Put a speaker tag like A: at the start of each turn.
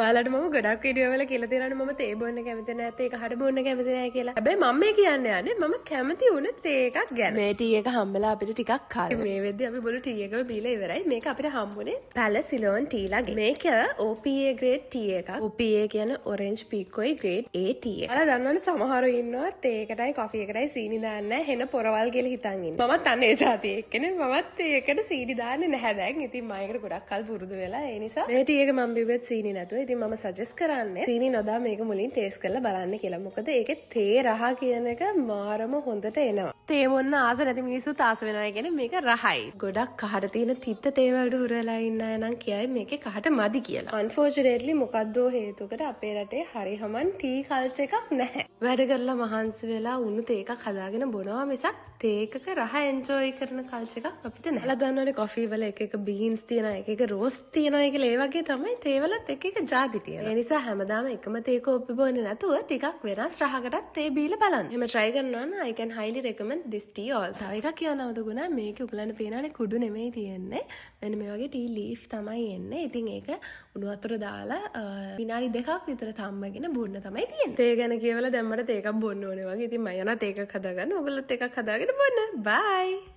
A: ඔයාලට මම ගොඩක් වීඩියෝ වල කියලා දෙනවා මම තේ බොන්න කැමති නැහැ ඒක හඩ බොන්න කැමති නැහැ කියලා. හැබැයි මම මේ කියන්නේ මම කැමති වුණ තේ එකක් ගැන. මේ ටී එක හම්බෙලා අපිට ටිකක් කල්. මේ වෙද්දි අපි බොළු ටී එකම බීලා ඉවරයි. මේක අපිට හම්බුනේ පැලස් සිලෝන් ටී ලගේ. මේක OPA grade ටී එකක්. OPA කියන්නේ orange pekoe grade A T එක. ඔයාලා දන්නවනේ සමහරව ඉන්නවා තේ එකටයි කොෆි එකටයි සීනි දාන්නේ නැහැ. හෙන පොරවල් කියලා හිතන් ඉන්නවා. මමත් අන්න ඒ જાතිය එක්කනේ. මමත් ඒකට සීනි දාන්නේ නැහැ දැන්. ඉතින් මම ඒකට ගොඩක් කල් පුරුදු වෙලා ඒ නිසා මේ ටී එක මම බිව්වෙත් සීනි නැතුව. ඉතින් මම සජෙස්ට් කරන්නේ සීනි නොදා මේක මුලින් ටේස්ට් කරලා බලන්න කියලා. මොකද ඒකේ තේ රහ කියන එක මාරම හොඳට එනවා. තේ මොන්න ආස නැති මිනිස්සුත් ආස වෙනවා කියන්නේ මේක රහයි. ගොඩක් කහට තියෙන තිත්ත තේ වලට හුර වෙලා ඉන්න අය නම් කියයි මේකේ කහට මදි කියලා. Unfortunately මොකද්දෝ හේතුවකට අපේ රටේ හරි හමන් ටී කල්චර් එකක් නැහැ. වැඩ කරලා මහන්සි වෙලා උණු තේ එකක් හදාගෙන බොනවා මිසක් තේ එකක රහ එන්ජොයි කරන කල්චර් එකක් අපිට නැහැ. ඔයාලා දන්නවනේ කොෆි වල එක එක බීන්ස් තියෙනවා එක එක රෝස් තියෙනවා කියලා. ඒ වගේ තමයි තේ වලත් එක එක ಜಾති තියෙනවා. ඒ නිසා හැමදාම එකම තේ කෝප්පි බොන්නේ නැතුව ටිකක් වෙනස් රහකටත් තේ බීලා බලන්න. එහෙම try කරනවා නම් I can highly recommend this tea also. එකක් කියනවද ගුණා මේකේ උගලන්න පේනවනේ කුඩු නෙමෙයි තියෙන්නේ. මෙන්න මේ වගේ tea leaf තමයි එන්නේ. ඉතින් ඒක උණු වතුර දාලා විනාඩි 2ක් විතර තම්බගෙන බොන්න තමයි තියෙන්නේ. තේ ගැන කියවලා දැන් මට තේ එකක් බොන්න ඕනේ වගේ. ඉතින් මම යනවා තේ එකක් හදාගන්න. ඔයගොල්ලොත් එකක් හදාගෙන බොන්න. bye.